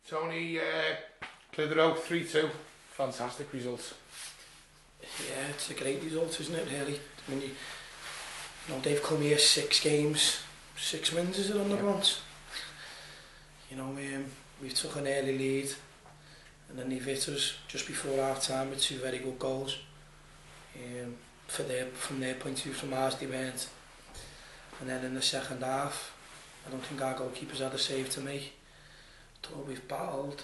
Tony, Clitheroe 3-2, fantastic result. Yeah, it's a great result, isn't it, really? I mean, you know, they've come here 6 games, 6 wins, is it, on the bounce? You know, we took an early lead, and then they hit us just before half time with 2 very good goals. From their point of view, from ours, they weren't. And then in the second half, I don't think our goalkeepers had a save to make. I thought we've battled,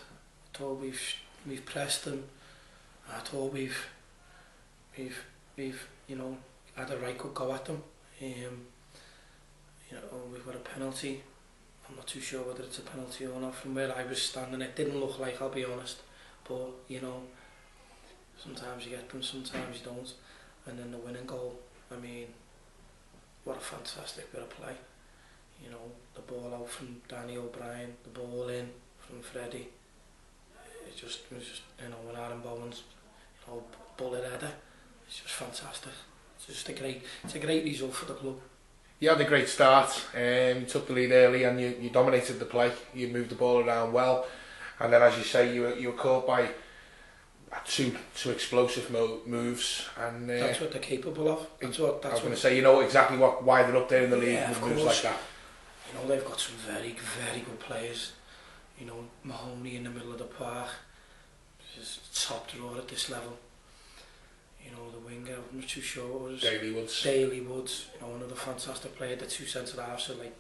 I thought we've pressed them, I thought we've you know, had a right good go at them. You know, we've got a penalty. I'm not too sure whether it's a penalty or not. From where I was standing, it didn't look like, I'll be honest. But, you know, sometimes you get them, sometimes you don't. And then the winning goal, I mean, what a fantastic bit of play. You know, the ball out from Danny O'Brien, the ball in from Freddie. It was just, you know, when Aaron Bowen's, you know, bullet header. It's just fantastic. It's just a great result for the club. You had a great start. You took the lead early and you dominated the play. You moved the ball around well, and then, as you say, you were caught by two explosive moves. And that's what they're capable of. I was going to say, you know exactly why they're up there in the league, yeah, with of moves course. like that. You know, they've got some very good players. You know, Mahoney in the middle of the park is top drawer at this level. You know, the winger, I'm not too sure what it was. Daly Woods, you know, another fantastic player. The 2 centre halves are like,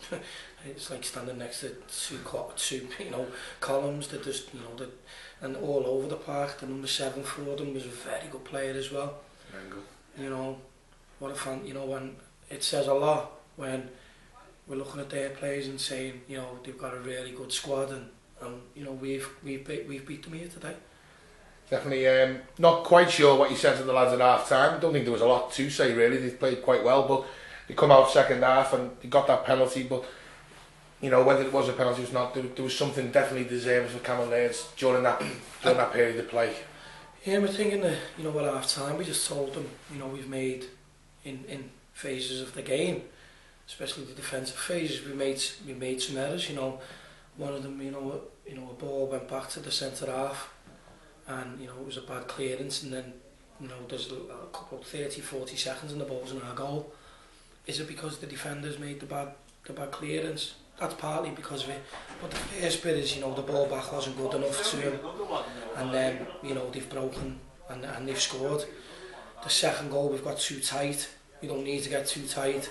it's like standing next to two you know, columns that just, you know, and all over the park. The number 7 for them was a very good player as well. You know, what a fan, you know, when it says a lot when we're looking at their players and saying, you know, they've got a really good squad, and you know, we've beat them here today. Definitely, not quite sure what you said to the lads at half time. Don't think there was a lot to say really. They played quite well, but they come out second half and they got that penalty. But you know, whether it was a penalty or not, there was something definitely deserved for Cammell Laird during that period of play. Yeah, we're thinking that, you know, at half time we just told them, you know, we've made in phases of the game, especially the defensive phases, we made some errors. You know, one of them, you know, a ball went back to the centre half. And you know, it was a bad clearance, and then, you know, there's a couple of 30-40 seconds and the ball's in our goal. Is it because the defenders made the bad clearance? That's partly because of it, but the first bit is, you know, the ball back wasn't good enough to him, and then, you know, they've broken and they've scored. The second goal, we've got too tight. We don't need to get too tight.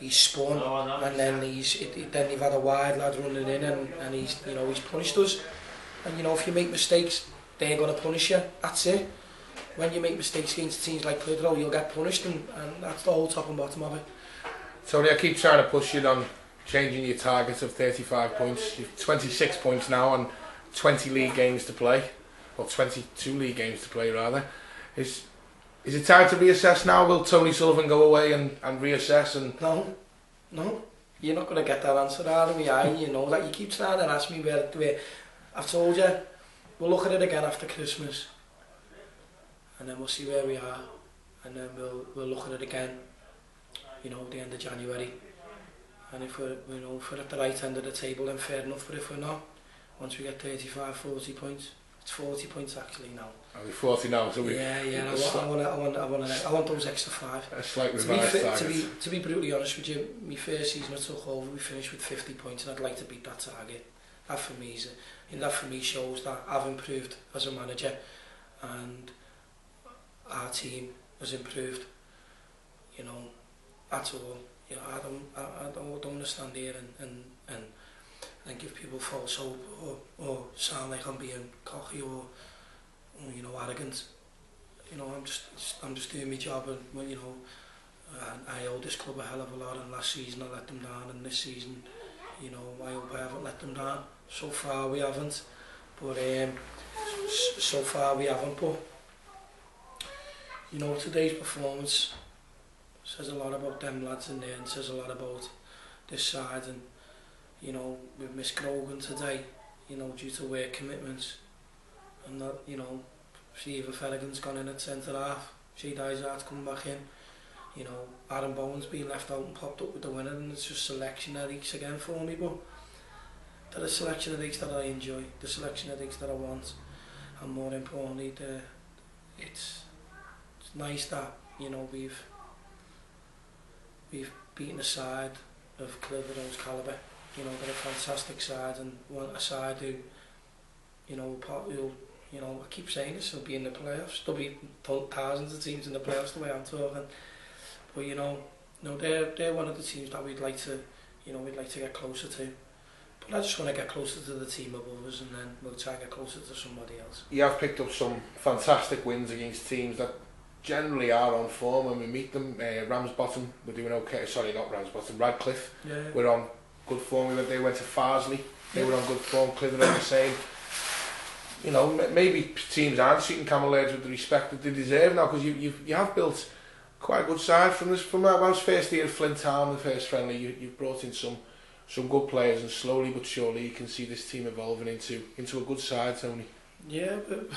He's spun, and then they've had a wide lad running in, and he's punished us. And you know, if you make mistakes, they're going to punish you. That's it. When you make mistakes against teams like Clitheroe, you'll get punished, and that's the whole top and bottom of it. Tony, I keep trying to push you on changing your target of 35 points. You've 26 points now and 20 league games to play, or 22 league games to play rather. Is it time to reassess now? Will Tony Sullivan go away and reassess? And no, you're not going to get that answer out of me. You know that. You keep trying to ask me where I've told you. We'll look at it again after Christmas, and then we'll see where we are, and then we'll look at it again, you know, at the end of January. And if we're at the right end of the table, then fair enough. But if we're not, once we get 35, 40 points, it's 40 points actually now. Are we 40 now? So yeah. I want those extra 5. A slight revised target. To be brutally honest with you, my first season I took over, we finished with 50 points, and I'd like to beat that target. That for me shows that I've improved as a manager, and our team has improved. You know, that's all. You know, I don't want to stand here and give people false hope or sound like I'm being cocky or you know, arrogant. You know, I'm just doing my job, and well, you know, I owe this club a hell of a lot. And last season I let them down, and this season, you know, I hope I haven't let them down. So far we haven't, but But you know, today's performance says a lot about them lads in there, and says a lot about this side. And you know, we've missed Grogan today, you know, due to work commitments, and that, you know, Stephen Ferrigan's gone in at centre half. Shea Dysart's come back in. You know, Aaron Bowen's been left out and popped up with the winner, and it's just selection headaches again for me. But They're a selection of digs that I enjoy, the selection of digs that I want, and more importantly, it's nice that, you know, we've beaten a side of Clitheroe's calibre. You know, they're a fantastic side, and a side who, you know, you know, I keep saying this, they'll be in the playoffs. There'll be thousands of teams in the playoffs the way I'm talking. But you know, they're one of the teams that we'd like to, you know, we'd like to get closer to. But I just want to get closer to the team above us, and then we'll try and get closer to somebody else. You have picked up some fantastic wins against teams that generally are on form when we meet them. Ramsbottom, we're doing okay. Sorry, not Ramsbottom, Radcliffe. Yeah. We're on good form. They went to Farsley. They were on good form. Clitheroe the same. You know, maybe teams aren't treating Cammell Laird with the respect that they deserve now, because you have built quite a good side from our first year at Flint Town, the first friendly. You've brought in some good players, and slowly but surely you can see this team evolving into a good side, Tony. Yeah, but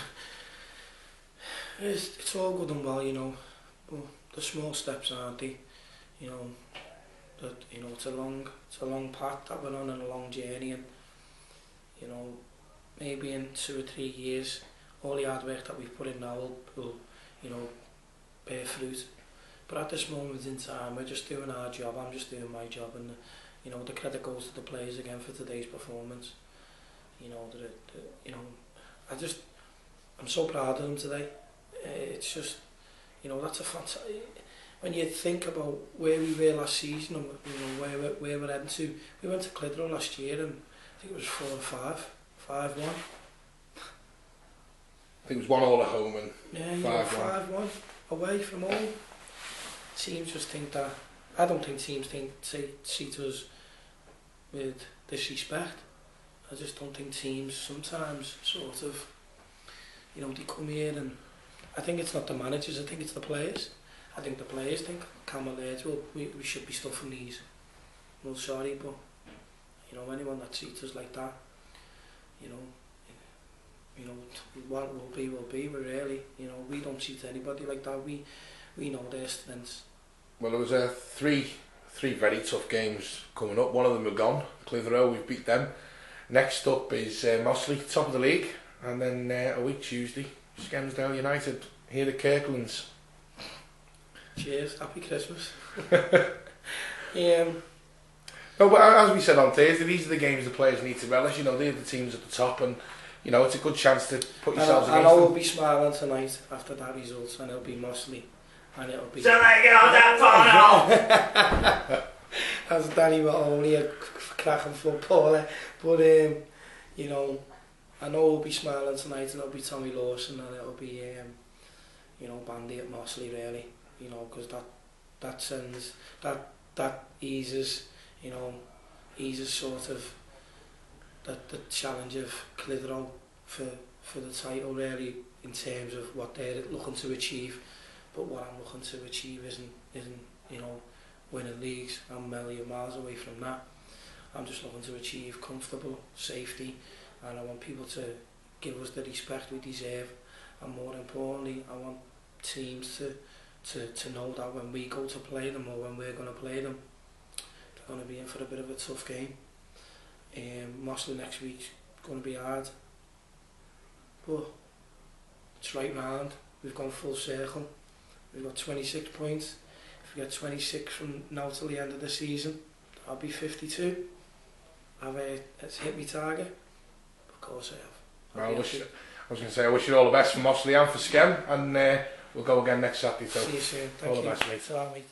it's all good and well, you know. But the small steps, aren't they? You know, that, you know, it's a long path that we're on, and a long journey, and you know, maybe in 2 or 3 years, all the hard work that we've put in now will you know, bear fruit. But at this moment in time, we're just doing our job. I'm just doing my job, and you know, the credit goes to the players again for today's performance. You know, you know, I'm so proud of them today. It's just, you know, that's a fantastic. When you think about where we were last season, and you know where we're heading to, we went to Clitheroe last year, and I think it was 4-5, 5-1. I think it was 1-1 at home and yeah, 5-1 away from home. Teams just think that. I don't think teams treat us with disrespect. I just don't think teams sometimes sort of, you know, they come here, and I think it's not the managers, I think it's the players. I think the players think Cammell Laird, well, we should be stuffing these. Well, sorry, but you know, anyone that treats us like that, you know, what will be will be. We really, you know, we don't treat anybody like that. We know their strengths. Well, there was three very tough games coming up. One of them are gone. Clitheroe, we've beat them. Next up is Mossley, top of the league, and then a week Tuesday, Skelmersdale United, here at Kirklands. Cheers, happy Christmas. No, but as we said on Thursday, these are the games the players need to relish. You know, they're the teams at the top, and you know, it's a good chance to put yourselves against them. I know we'll be smiling tonight after that result, and it'll be Mossley, and it'll be... So they get on that phone. That's Danny Mahoney, a cracking footballer. But you know, I know we'll be smiling tonight, and it'll be Tommy Lawson, and it'll be you know, Bandy at Mossley, really. You know, because that sends that eases, you know, sort of the challenge of Clitheroe for the title, really, in terms of what they're looking to achieve. But what I'm looking to achieve isn't you know, winning leagues. I'm a million miles away from that. I'm just looking to achieve comfortable safety, and I want people to give us the respect we deserve, and more importantly, I want teams to know that when we go to play them, or when we're going to play them, they're going to be in for a bit of a tough game. Mossley next week's going to be hard, but it's right round. We've gone full circle. We've got 26 points. If we get 26 from now till the end of the season, I'll be 52. I've hit my target. Of course I have. I was going to say, I wish you all the best for Mossley and for Skem, and we'll go again next Saturday. So see you soon. Thank all you. the best, mate. Salam, mate.